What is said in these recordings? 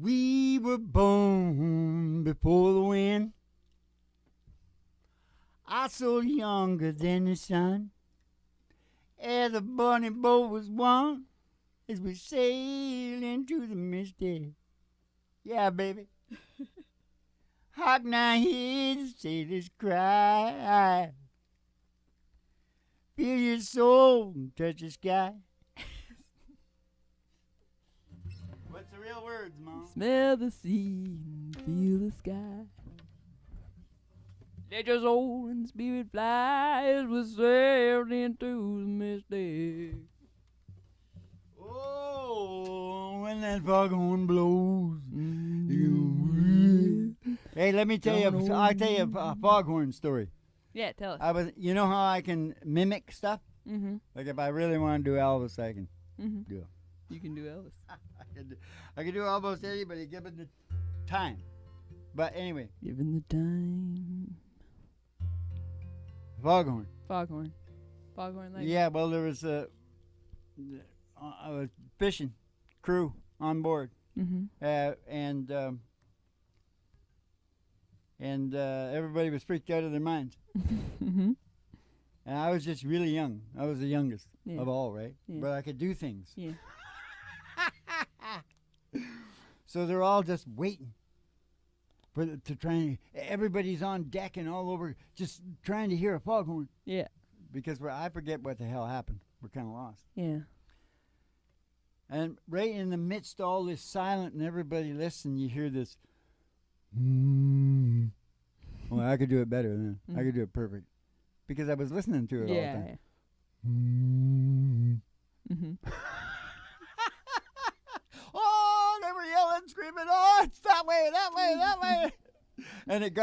We were born before the wind. I so younger than the sun. As the bunny boat was won, as we sail into the misty. Yeah, baby. How can I hear the sailors cry? Feel your soul and touch the sky. What's the real words, Mom? Smell the sea and feel the sky. Let your soul and spirit fly as we sail into the misty. Oh, when that foghorn blows. Hey, let me tell you. I'll tell you a foghorn story. Yeah, tell us. You know how I can mimic stuff? Mm-hmm. Like if I really want to do Elvis, I can do it. You can do Elvis. I can do almost anybody given the time. But anyway. Given the time. Foghorn. Foghorn. Foghorn like. Yeah, well, there was a fishing crew on board. Mm-hmm. And everybody was freaked out of their minds. Mm-hmm. And I was just really young. I was the youngest of all, right? Yeah. But I could do things. Yeah. So they're all just waiting to try. Everybody's on deck and all over, just trying to hear a foghorn. Yeah. Because I forget what the hell happened. We're kind of lost. Yeah. And right in the midst of all this silent and everybody listening, you hear this. Well, I could do it better than I could do it perfect because I was listening to it all the time. Mm-hmm. Oh, they were yelling, screaming, oh, it's that way, that way, that way. And it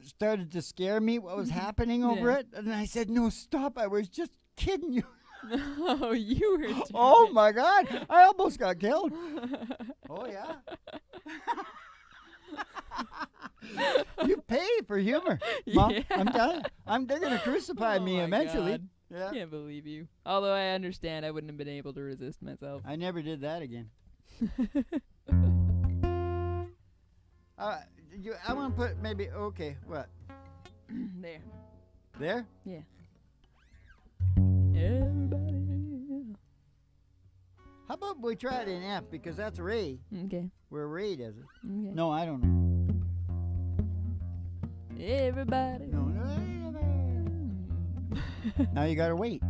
started to scare me what was happening over it. And I said, no, stop. I was just kidding you. No, you were. Oh, my God. I almost got killed. Oh, yeah. You pay for humor, Mom. Yeah. I'm telling you. They're going to crucify me eventually. God. Yeah. Can't believe you. Although I understand, I wouldn't have been able to resist myself. I never did that again. I want to put maybe, okay, what? There. There? Yeah. Everybody. How about we try it in F because that's Ray. Okay. Where Ray does it. Okay. No, I don't know. Everybody. No. Now you gotta wait.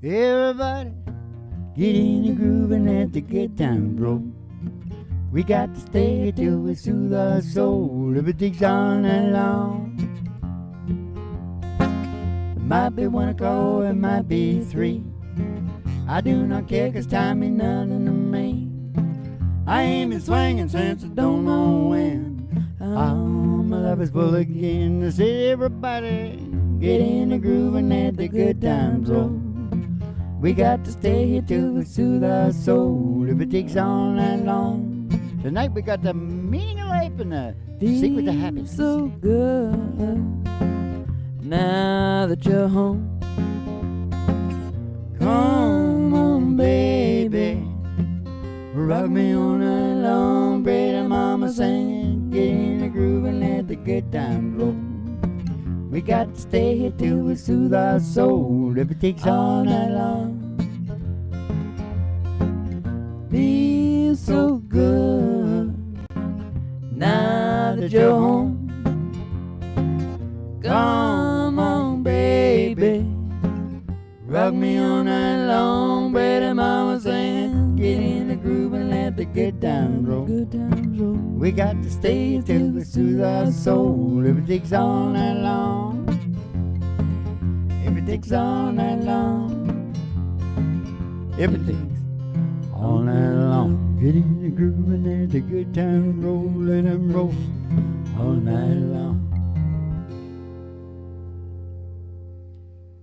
Everybody, get in the groove and let the good times roll. We got to stay till we soothe our soul. If it takes all night long, it might be 1 o'clock, it might be 3. I do not care 'cause time ain't nothing to me. I ain't been swinging since I don't know when. My love is full again. I say everybody, get in the groove and let the good times roll. We got to stay here till we soothe our soul. If it takes all night long. Tonight we got the meaning of life and the secret to happiness. So good now that you're home. Come on, baby, rock me all night long. Pretty mama singing, get in the groove and let the good times roll. We got to stay here till we soothe our soul. If it takes all night long. Feels so good now that you're home. Come on, baby, rock me all night long. Pretty mama singing, get in the groove and let the good times roll. Good times roll. We got to stay till we soothe our soul. If it takes all night long. If it takes all night long. If it takes all night long. Get in the groove and let the good times roll. Let them roll all night long.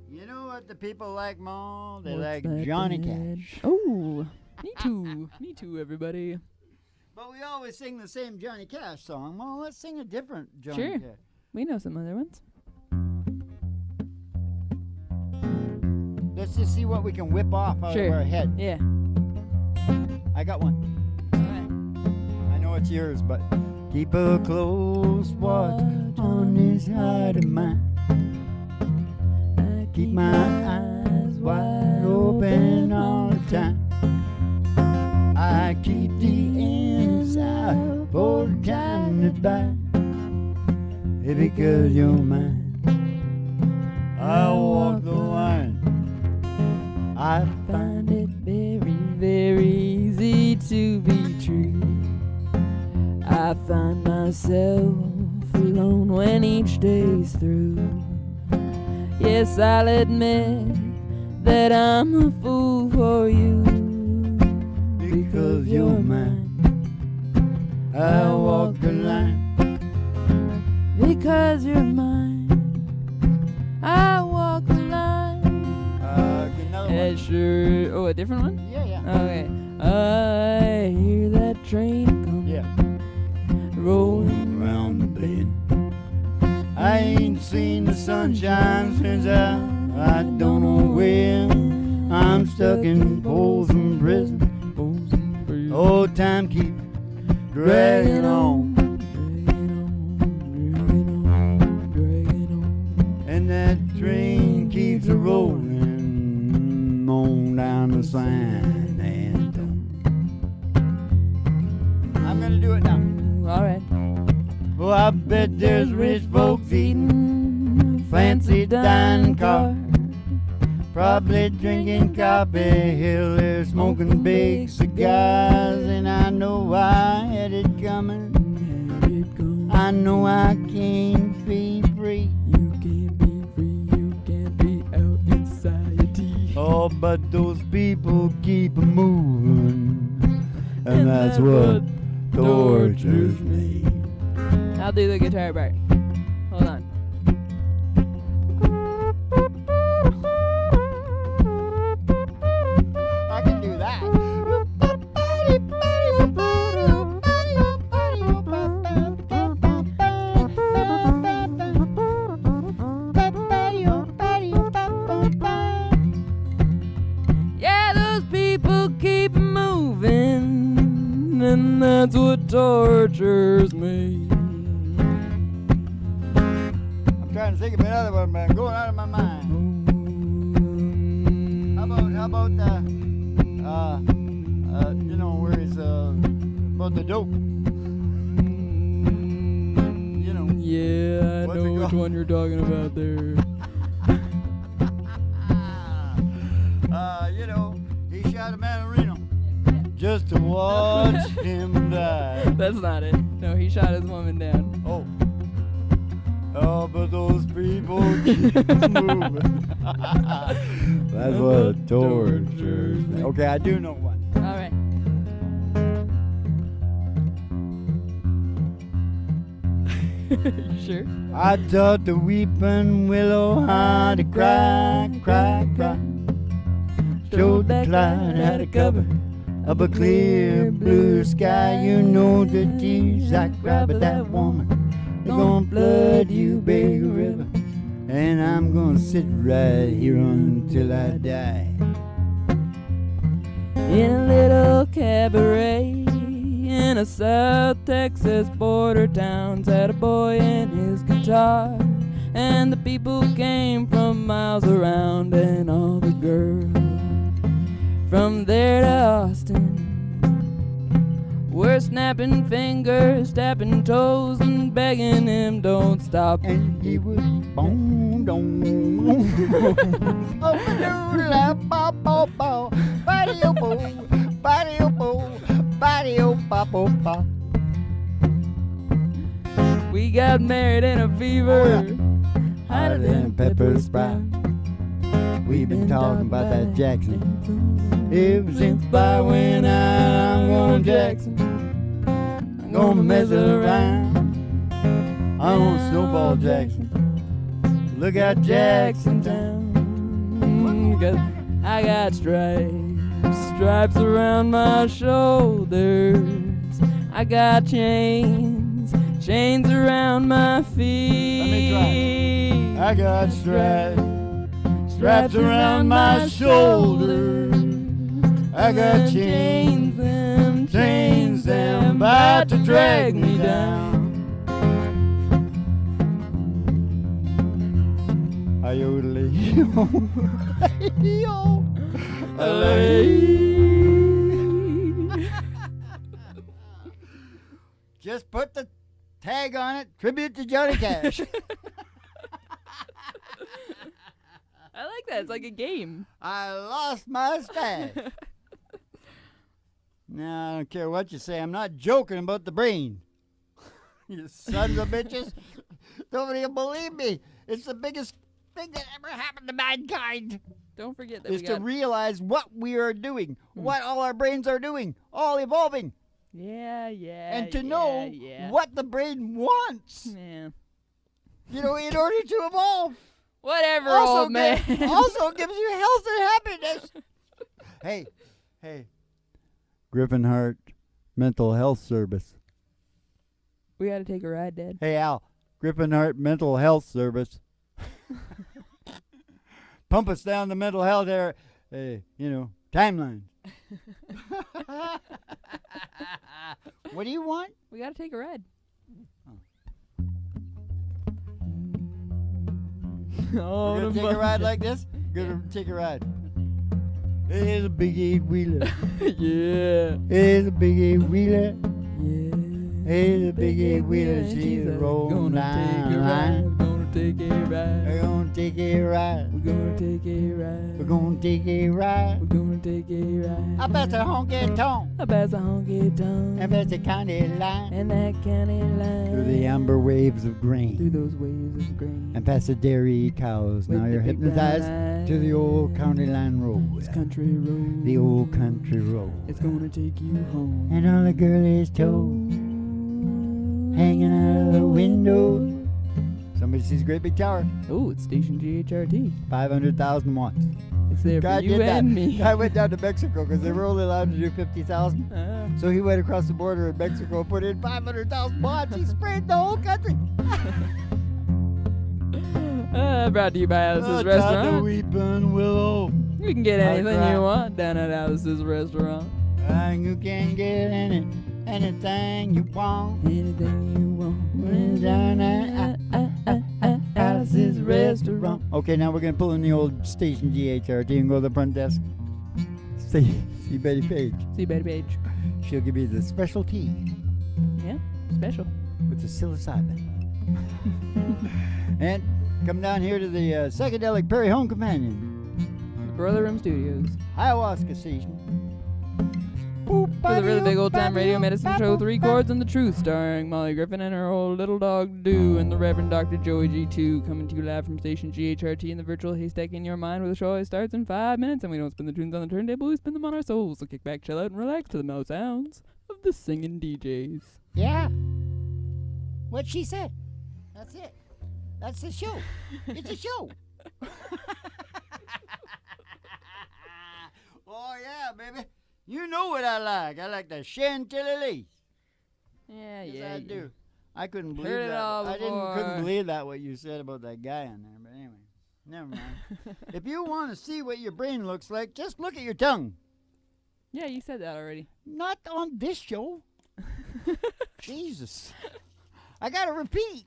You know what the people like, Ma? They like Johnny Cash. Oh, me too. Me too, everybody. But we always sing the same Johnny Cash song. Well, let's sing a different Johnny Sure. Cash. We know some other ones. let's just see what we can whip off out Sure. of our head. Yeah. I got one. Alright. I know it's yours, but keep a close watch on this heart of mine. I keep my eyes wide open all the time. I keep the inside for the time to buy. Because you're mine, I walk the line. I Find it very, very easy to be true. I find myself alone when each day's through. Yes, I'll admit that I'm a fool for you. because you're mine. I walk the line. Because you're mine, I walk the line. Another one. Sure. Oh, a different one? Yeah, yeah. Okay. I hear that train coming. Yeah. Rolling Round the bend. I ain't seen the sunshine since I don't know when. I'm stuck in Folsom Prison. Oh, time keeps dragging on. And that train keeps a-rolling on down the San Antonio. I'm gonna do it now. Alright. Well, I bet there's rich folks eating fancy dining cars, probably drinking coffee hill, they're smoking big cigars, and I know I had it coming. I know I can't be free. You can't be free, you can't be out in society. Oh, but those people keep moving, and that's what tortures me. I'll do the guitar part. Hold on. I can do that. Yeah, those people keep moving, and that's what tortures me. I'm trying to think of another one, but I'm going out of my mind. How about you know, where it's about the dope. You know. Yeah, I What's know it which called? one you're talking about there. You know, he shot a man in Reno just to watch him die. That's not it. No, he shot his woman down. Oh. Oh, but those people keep moving. That's what tortures me. Okay, I do know one. Alright. You sure? I taught the weeping willow how to cry, cry, cry. Showed the cloud how to cover up a clear blue sky. You know the tears I cry, but that woman, they're gonna flood you, big river. And I'm gonna sit right here until I die. In a little cabaret in a South Texas border town, sat a boy and his guitar, and the people came from miles around, and all the girls from there to Austin were snapping fingers, tapping toes, and begging him don't stop. And he was boom, dong, oh, doodle, ba, ba, ba, body, oh, bo, body, oh, bo, body, oh, ba, bo, ba. We got married in a fever, Hotter than pepper sprout. We've been talking about that Jackson ever since I went out. I'm going Jackson. I'm gonna mess around. I'm on Snowball Jackson. Look out, Jackson Town. 'Cause I got stripes around my shoulders. I got chains around my feet. Let me try. I got stripes straps around my shoulder. I got chains them about to drag me down. Just put the tag on it. Tribute to Johnny Cash. I like that. It's like a game. I lost my stash. Now, I don't care what you say. I'm not joking about the brain. You sons of bitches. Nobody will believe me. It's the biggest thing that ever happened to mankind. Don't forget that is to realize what we are doing, what all our brains are doing, all evolving. Yeah. And to know what the brain wants. Yeah. You know, in order to evolve. Whatever, old man. Also gives you health and happiness. Hey. Griffin Hart Mental Health Service. We gotta take a ride, Dad. Hey, Al. Griffin Hart Mental Health Service. Pump us down the mental health area. Timeline. What do you want? We gotta take a ride. Oh, we're gonna take a ride like this? Gonna take a ride. Here's a big 8-wheeler. Yeah. Here's a big 8-wheeler. Yeah. Here's a big 8-wheeler. She's rolling down the line. Gonna take a ride. We're gonna take a ride. We're gonna take a ride. We're gonna take a ride. We're gonna take a ride. I bet the honky tonk. I bet the honky tonk. I bet the county line. And that county line. Through the amber waves of grain. Through those waves of grain. And past the dairy cows. With now the you're big hypnotized to the old county line road. It's country road. The old country road. It's gonna take you home. And all the girlies' toes hanging out of the window. Somebody sees a great big tower. Oh, it's station GHRT. 500,000 watts. It's there God for you did that. and me. I went down to Mexico because they were only allowed to do 50,000. So he went across the border in Mexico and put in 500,000 watts. He sprayed the whole country. Brought to you by Alice's Restaurant. Weeping willow. You can get anything you want down at Alice's Restaurant. And you can get anything you want. Anything you want. Down at Alice's Restaurant. Okay, now we're going to pull in the old station GHRT and go to the front desk. See Betty Page. See Betty Page. She'll give you the special tea. Yeah, special. With the psilocybin. And come down here to the psychedelic Prairie Home Companion. Brother Room Studios. Ayahuasca station. For the really big old time radio medicine show 3 Chords and the Truth, starring Molly Griffin and her old little dog Doo and the Reverend Dr. Joey G2, coming to you live from station GHRT in the virtual haystack in your mind, where the show always starts in 5 minutes and we don't spin the tunes on the turntable, we spin them on our souls. So kick back, chill out, and relax to the mellow sounds of the singing DJs. Yeah. What she said. That's it. That's the show. It's a show. Oh, yeah, baby. You know what I like. I like the Chantilly. Yeah, yes, yeah. I do. I couldn't believe Heard it that. all Couldn't believe that what you said about that guy on there. But anyway, never mind. If you want to see what your brain looks like, just look at your tongue. Yeah, you said that already. Not on this show. Jesus. I got to repeat.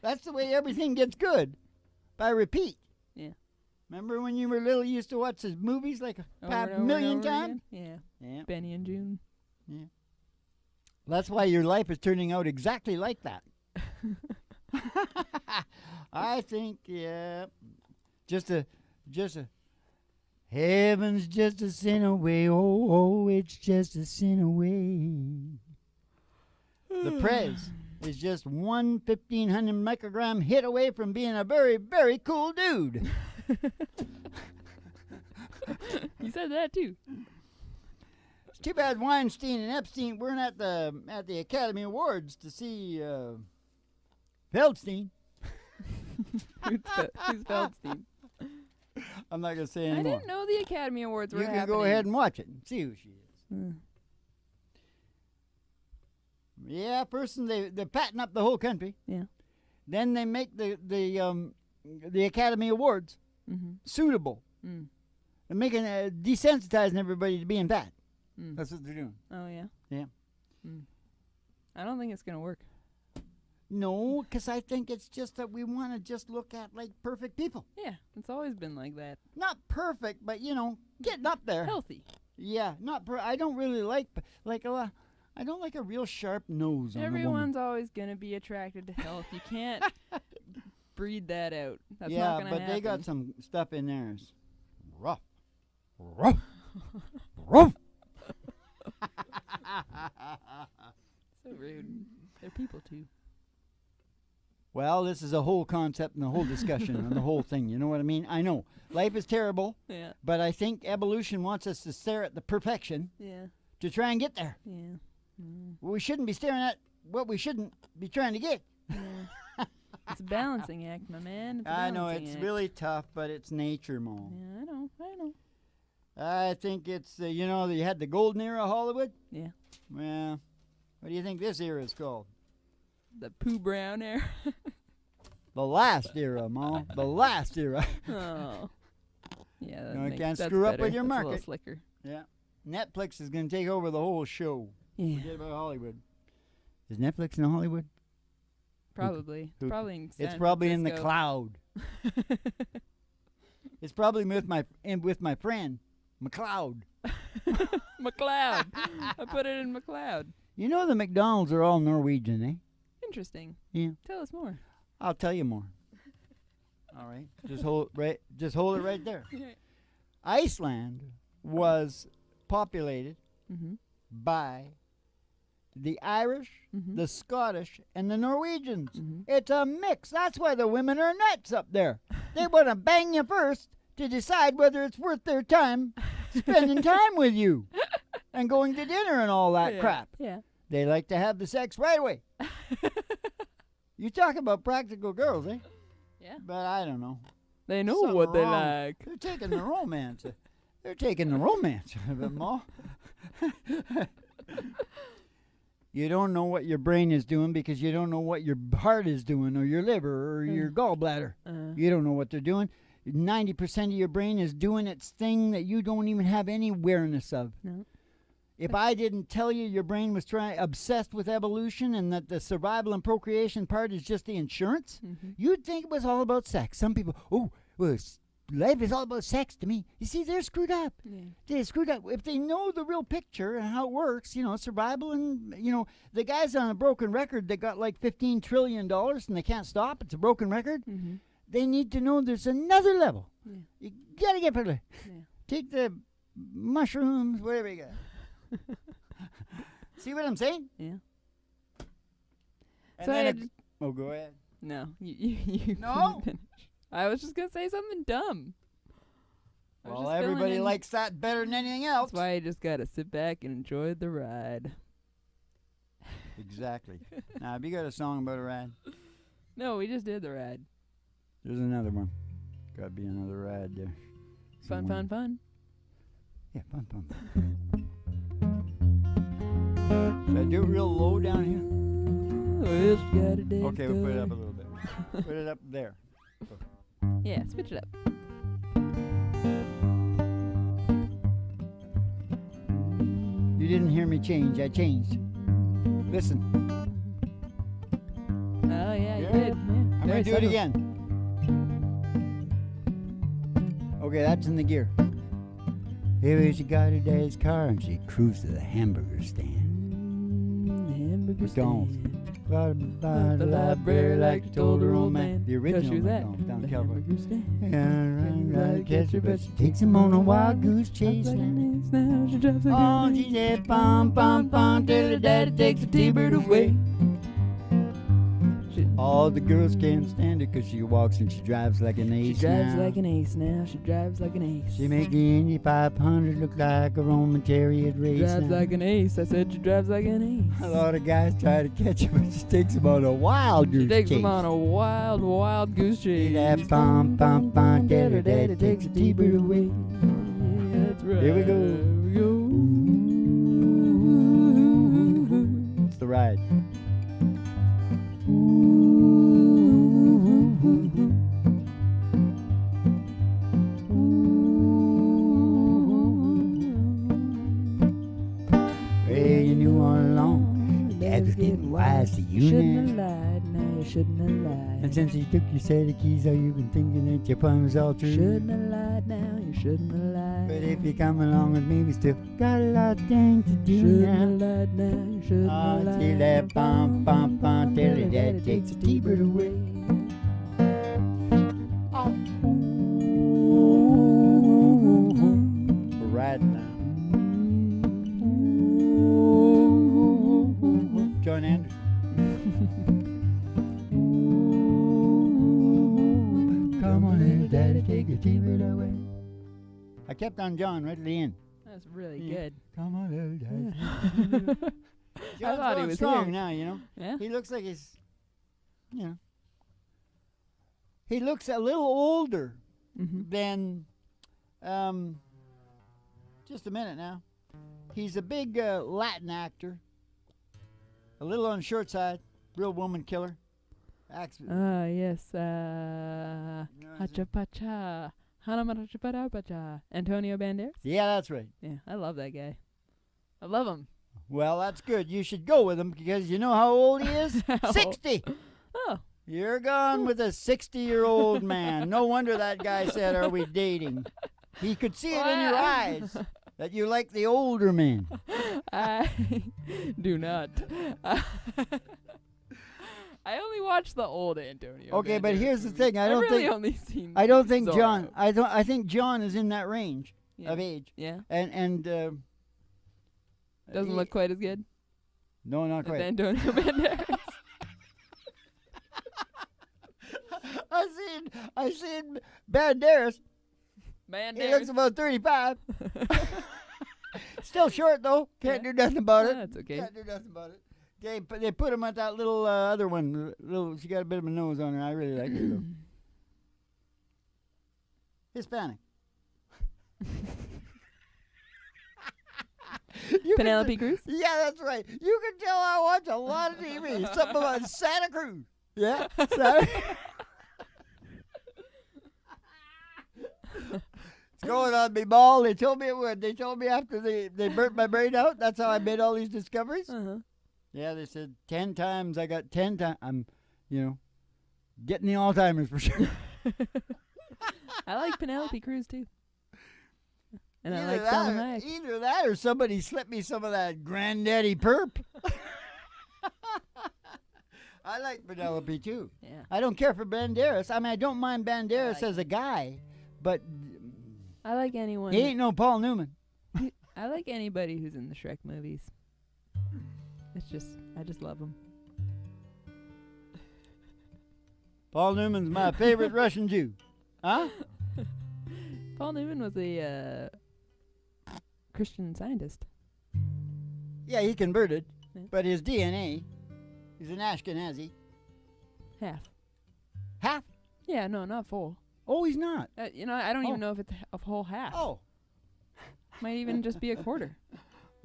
That's the way everything gets good. By repeat. Yeah. Remember when you were little, you used to watch his movies like a million times? Yeah. Yeah. Benny and June. Yeah. That's why your life is turning out exactly like that. I think, yeah. Just a heaven's just a sin away. Oh, it's just a sin away. The Prez is just 1,500 microgram hit away from being a very, very cool dude. You said that too. It's too bad Weinstein and Epstein weren't at the Academy Awards to see Feldstein. Who's Feldstein? I'm not gonna say anymore. I didn't know the Academy Awards were happening. You can go ahead and watch it and see who she is. Yeah, first they patent up the whole country. Yeah. Then they make the Academy Awards. suitable, Mm. and making desensitizing everybody to being fat. Mm. That's what they're doing. Oh, yeah? Yeah. Mm. I don't think it's going to work. No, because I think it's just that we want to just look at like perfect people. Yeah, it's always been like that. Not perfect, but getting up there. Healthy. Yeah, not. I don't really like I don't like a real sharp nose on a woman. Everyone's always going to be attracted to health. You can't breed that out. That's not Yeah, going to happen. but they got some stuff in there. It's rough, rough. So rude. They're people too. Well, this is a whole concept and a whole discussion and the whole thing. You know what I mean? I know life is terrible. Yeah. But I think evolution wants us to stare at the perfection. Yeah. To try and get there. Yeah. Mm. We shouldn't be staring at what we shouldn't be trying to get. Yeah. It's a balancing act, my man. It's a I know balancing it's act. really tough, but it's nature, Mo. Yeah, I know. I think it's you had the golden era of Hollywood. Yeah. Well, what do you think this era is called? The Pooh Brown era. The last era, Mo. The last era. Oh. Yeah, that You makes, can't that's screw up better. with your That's a market. little slicker. Yeah. Netflix is going to take over the whole show. Yeah. Forget about Hollywood. Is Netflix in Hollywood? Probably. Who- Probably in San It's probably in the Francisco. cloud. It's probably with my friend, McLeod. McLeod. I put it in McLeod. You know the McDonald's are all Norwegian, eh? Interesting. Yeah. Tell us more. I'll tell you more. All right. Just hold it right there. Iceland was populated Mm-hmm. by the Irish, Mm-hmm. the Scottish, and the Norwegians. Mm-hmm. It's a mix. That's why the women are nuts up there. They want to bang you first to decide whether it's worth their time spending time with you and going to dinner and all that crap. Yeah. They like to have the sex right away. You talk about practical girls, eh? Yeah. But I don't know. They know Something what they wrong. like. They're taking the romance. They're taking the romance out of it, Ma. You don't know what your brain is doing because you don't know what your heart is doing or your liver or your gallbladder. You don't know what they're doing. 90% of your brain is doing its thing that you don't even have any awareness of. No. If I didn't tell you your brain was obsessed with evolution and that the survival and procreation part is just the insurance, you'd think it was all about sex. Some people, life is all about sex to me. You see, they're screwed up. Yeah. They're screwed up. If they know the real picture and how it works, survival and, the guys on a broken record that got like $15 trillion and they can't stop, it's a broken record, they need to know there's another level. Yeah. You got to get further. Yeah. Take the mushrooms, whatever you got. See what I'm saying? Yeah. And So then go ahead. No. You No? finish. I was just going to say something dumb. I was Well, just filling everybody in. likes that better than anything else. That's why you just got to sit back and enjoy the ride. Exactly. Now, have you got a song about a ride? No, we just did the ride. There's another one. Got to be another ride there. Fun, Somewhere. fun. Yeah, fun. Should I do it real low down here? Well, she got a day Okay, we'll put it up a little bit. Put it up there. Yeah, switch it up. You didn't hear me change. I changed. Listen. Oh, yeah, you Yeah. did. Yeah. I'm going to do it again. Okay, that's in the gear. Here she got her dad's car and she cruised to the hamburger stand. Hamburger McDonald's. stand. By the library like she told her old man. The original McDonald's down the in California. hamburger stand. Yeah, right, catch her, but she takes him on a wild goose chase. Now she drives like Oh, an she ace. said, bum, bum, bum, till her daddy takes the T-bird away. All the girls can't stand her 'cause she walks and she drives like an She ace drives now. like an ace now. She drives like an ace. She make the Indy 500 look like a Roman chariot race drives now. like an ace. I said she drives like an ace. A lot of guys try to catch her, but she takes them on a wild goose She takes chase. them on a wild, wild goose chase. She'd have bum, bum, bum, till her daddy takes the T-bird away. Yeah, that's right. Here we go. Here we go. It's the ride. lies to you Shouldn't have now. lied, now you shouldn't have lied. And since he took your set of keys, oh, you've been thinking that your plan was all true. Shouldn't have lied, now you shouldn't have lied. But if you come along with me, we still got a lot of things to do Shouldn't now. have lied, now you shouldn't have lied. Till that bum bum bum till the dad takes the T-bird away. We're riding now. John Anderson. Come on, little daddy, take the T-bird away. I kept on John right at the end. That's really good. Come on, little daddy. I thought he was strong here. now, you know. Yeah? He looks like he's, you know. He looks a little older than, just a minute now. He's a big Latin actor. A little on the short side. Real woman killer. Acts. Yes. Hachapacha. Hanamarachapacha. Antonio Banderas? Yeah, that's right. Yeah, I love that guy. I love him. Well, that's good. You should go with him because you know how old he is? 60. Oh. You're gone with a 60-year-old man. No wonder that guy said, "Are we dating?" He could see it in your eyes that you like the older man. I do not. I only watch the old Antonio. Okay, but Banderas here's the movies. thing. I don't really think only seen I don't think Zorro. John. I think John is in that range Yeah. of age. Yeah. And Doesn't look quite as good No, not as quite. Antonio Banderas. I seen Banderas. He looks Banderas. about 35. Still short though. Can't do nothing about it. That's okay. Can't do nothing about it. They put him at that little other one. She got a bit of a nose on her. I really like her though. Hispanic. Penelope Cruz? Yeah, that's right. You can tell I watch a lot of TV. Something about Santa Cruz. Yeah. It's going on me ball. They told me it would. They told me after they burnt my brain out. That's how I made all these discoveries. Uh-huh. Yeah, they said 10 times. I got 10 times. I'm, getting the Alzheimer's for sure. I like Penelope Cruz too. And I Either like that, Salma Hayek. either that or somebody slipped me some of that granddaddy perp. I like Penelope too. Yeah. I don't care for Banderas. I mean, I don't mind Banderas like as a guy, but I like anyone. he ain't no Paul Newman. I like anybody who's in the Shrek movies. I just love them. Paul Newman's my favorite Russian Jew. Huh? Paul Newman was a Christian scientist. Yeah, he converted, Yeah. but his DNA, he's an Ashkenazi. Half. Half? Yeah, no, not full. Oh, he's not. I don't even know if it's a whole half. Oh. Might even just be a quarter.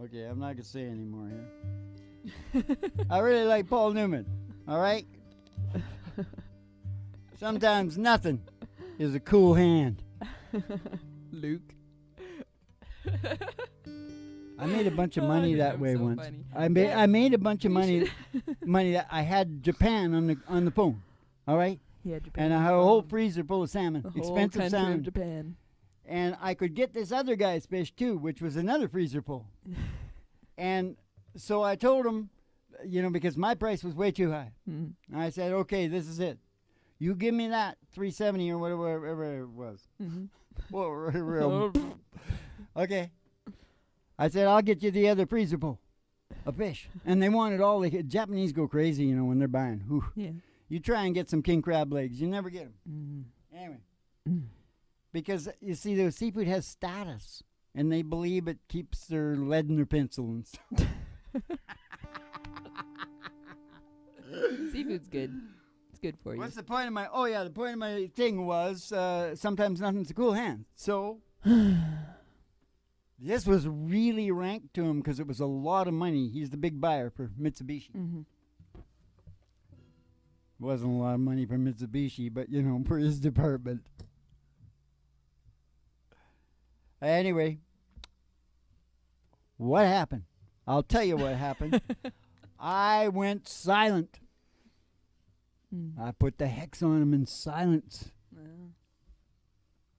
Okay, I'm not going to say anymore here. I really like Paul Newman, all right? Sometimes nothing is a cool hand. Luke. I made a bunch of Oh, money dude, that that was way so once. funny. I made a bunch of We money that I had Japan on the phone, all right? Yeah, Japan. And I had a whole freezer full of salmon, the whole expensive country salmon. of Japan. And I could get this other guy's fish too, which was another freezer full. And so I told him, because my price was way too high. Mm. I said, okay, this is it. You give me that $370 or whatever it was. Mm-hmm. Whatever. Okay. I said, I'll get you the other freezer full of fish. And they wanted all the Japanese go crazy, when they're buying. Whew. Yeah. You try and get some king crab legs, you never get them. Mm. Anyway. Mm. Because, you see, the seafood has status, and they believe it keeps their lead in their pencil and stuff. Seafood's good. It's good for you. What's the point of my... Oh, yeah, the point of my thing was sometimes nothing's a cool hand. So, this was really ranked to him because it was a lot of money. He's the big buyer for Mitsubishi. Mm-hmm. Wasn't a lot of money for Mitsubishi, but, for his department. Anyway, what happened? I'll tell you what happened. I went silent. I put the hex on him in silence.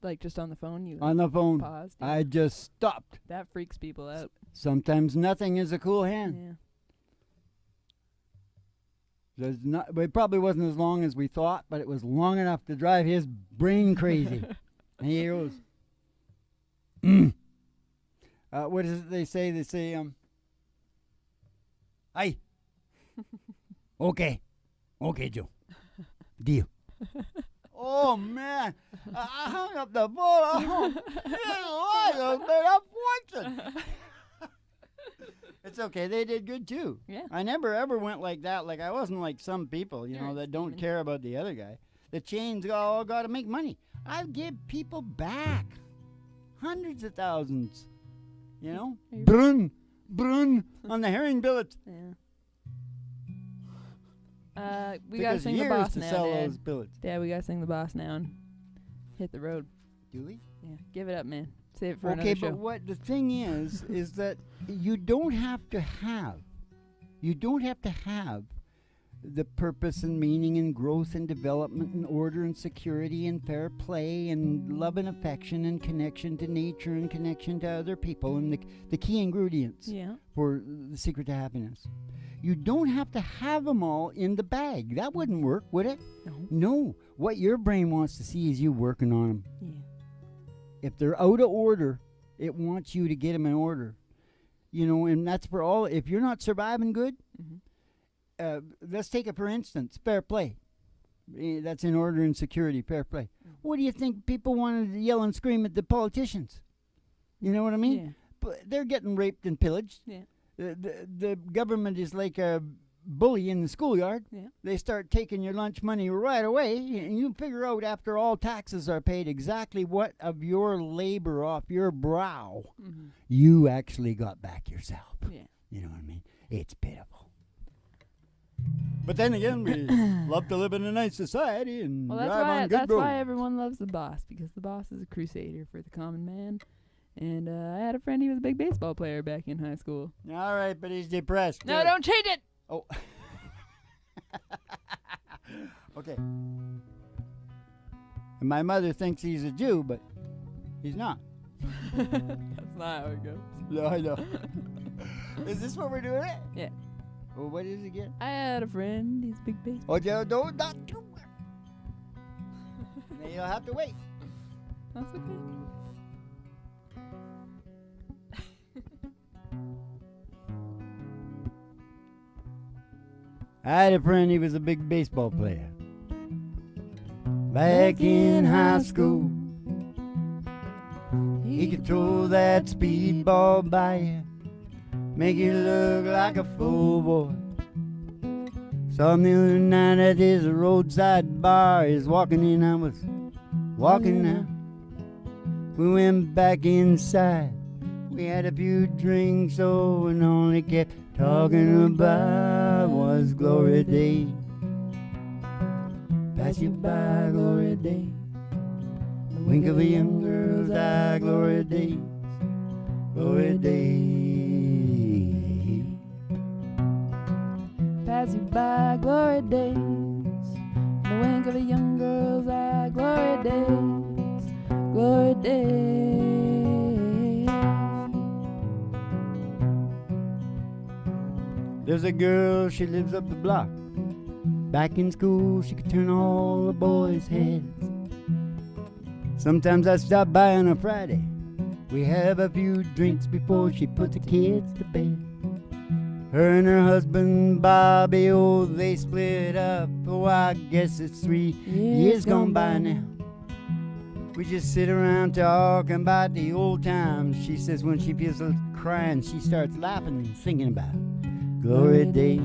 Like just on the phone, you On the phone. paused. I just stopped. That freaks people out. Sometimes nothing is a cool hand. Yeah. It probably wasn't as long as we thought, but it was long enough to drive his brain crazy. And he goes, what is it they say? They say, "Aye, okay, Joe, deal." Oh man, I hung up the phone. Oh, I made a fortune. It's okay. They did good too. Yeah. I never ever went like that. Like I wasn't like some people, You're that don't Steven. care about the other guy. The chains all got to make money. I give people back hundreds of thousands. Brun on the herring billets. Yeah. We Took gotta us sing the years boss to now, sell Dad. those billets. Dad, we gotta sing the boss now and hit the road. Do we? Yeah, give it up, man. Save it for Okay, another show. but what the thing is that you don't have to have the purpose and meaning and growth and development and order and security and fair play and love and affection and connection to nature and connection to other people and the key ingredients for the secret to happiness. You don't have to have them all in the bag. That wouldn't work, would it? No. What your brain wants to see is you working on them. Yeah. If they're out of order, it wants you to get them in order. And that's for all. If you're not surviving good, let's take it for instance, fair play. That's in order and security, fair play. What do you think people wanted to yell and scream at the politicians? You know what I mean? Yeah. But they're getting raped and pillaged. Yeah. The government is like a bully in the schoolyard. Yeah. They start taking your lunch money right away, and you figure out after all taxes are paid exactly what of your labor off your brow you actually got back yourself. Yeah. You know what I mean? It's pitiful. But then again, we love to live in a nice society and drive on good roads. That's why everyone loves the boss, because the boss is a crusader for the common man. And I had a friend, he was a big baseball player back in high school. All right, but he's depressed. No, don't change it! Oh. Okay. And my mother thinks he's a Jew, but he's not. That's not how it goes. No, I know. Is this what we're doing? Yeah. Well, what is it again? I had a friend, he's a big baseball. Oh, yeah, no, not too much. Then you'll have to wait. That's okay. I had a friend, he was a big baseball player. Back in high school, he could throw that speedball by you, make you look like a fool boy. Saw him the other night at his roadside bar. He's walking in, I was walking out. We went back inside. We had a few drinks, oh, and all he kept talking about was glory days. Pass you by, glory days. The wink of a young girl's eye, glory days. Glory days. Pass you by, glory days. The wink of a young girl's eye, glory days. Glory days. There's a girl, she lives up the block. Back in school, she could turn all the boys' heads. Sometimes I stop by on a Friday. We have a few drinks before she put the kids to bed. Her and her husband, Bobby, oh, they split up. Oh, I guess it's 3 years gone by now. We just sit around talking about the old times. She says when she feels like crying, she starts laughing and singing about glory days.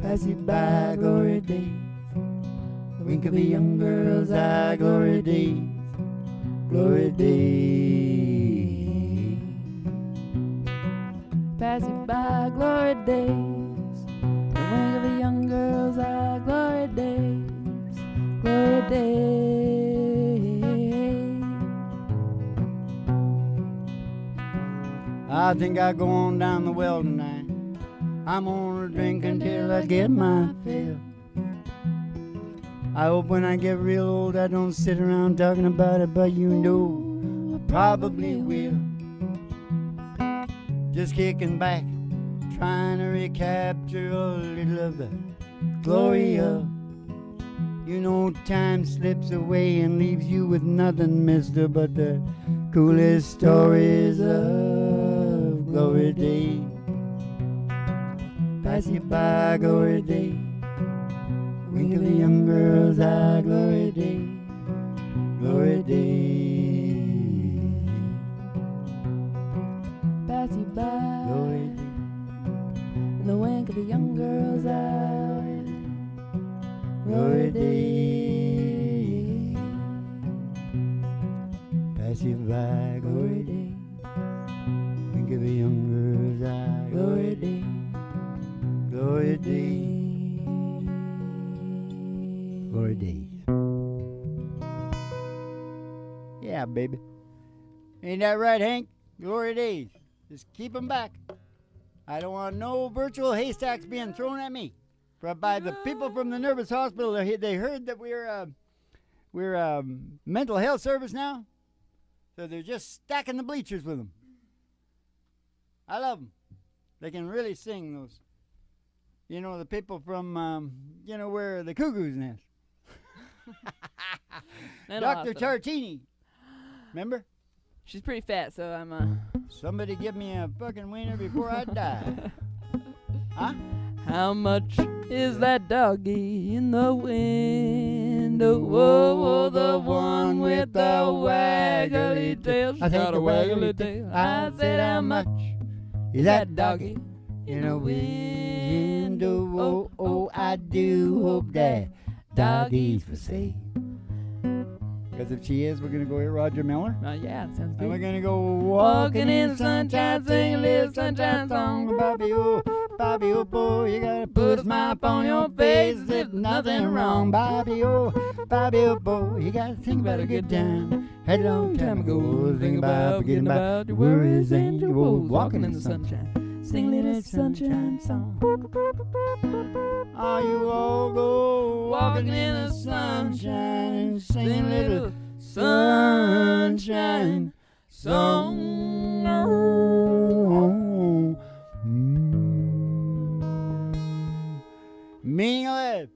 Pass you by, glory days. The wink of a young girl's eye, glory days. Glory days. Pass you by, glory days. The wink of a young girl's eye, glory days. Glory days. I think I'll go on down the well tonight. I'm gonna drink until I get my fill. I hope when I get real old I don't sit around talking about it, but you know I probably will. Just kicking back, trying to recapture a little of the glory of. You know time slips away and leaves you with nothing, mister, but the coolest stories of glory days. Pass you by, glory days. Wink of the young girl's eye, glory days. Glory days. Pass you by. Glory days. In the wink of a young girl's eye. Glory days. Pass you by, glory days. Wink of a young girl's eye, glory days. Glory days. Glory days. Yeah, baby. Ain't that right, Hank? Glory days. Just keep 'em back. I don't want no virtual haystacks being thrown at me by the people from the nervous hospital. They heard that we're mental health service now, so they're just stacking the bleachers with them. I love them. They can really sing, those. You know, the people from, where the cuckoo's nest. Dr. Tartini. Remember? She's pretty fat, so I'm Somebody give me a fucking wiener before I die. Huh? How much is that doggy in the window? Whoa, the one with the waggly tail. She's got a waggly tail. I said, how much is that doggy in the window? Oh, I do hope that doggy's for sale. Because if she is, we're going to go hear Roger Miller. Yeah, it sounds good. And we're going to go walking in the sunshine, sing a little sunshine song. Bobby, oh, boy, you got to put a smile upon your face as if nothing wrong. Bobby, oh, boy, you got to think about a good time. Had a long time ago, think about forgetting about your worries and your woes. Walking in the sunshine. Sing a little sunshine song. Oh, you all go walking in the sunshine and sing a little sunshine song. Meaningless.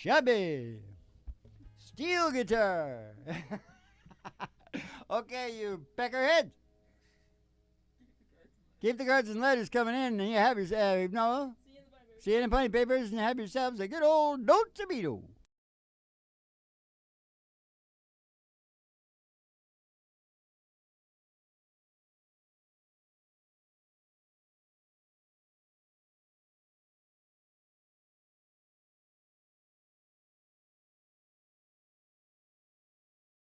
Chubby. Steel guitar. Okay, you peckerhead. Keep the cards and letters coming in, and you have yourself, see you in the funny papers, and have yourselves a good old Dolce Vito.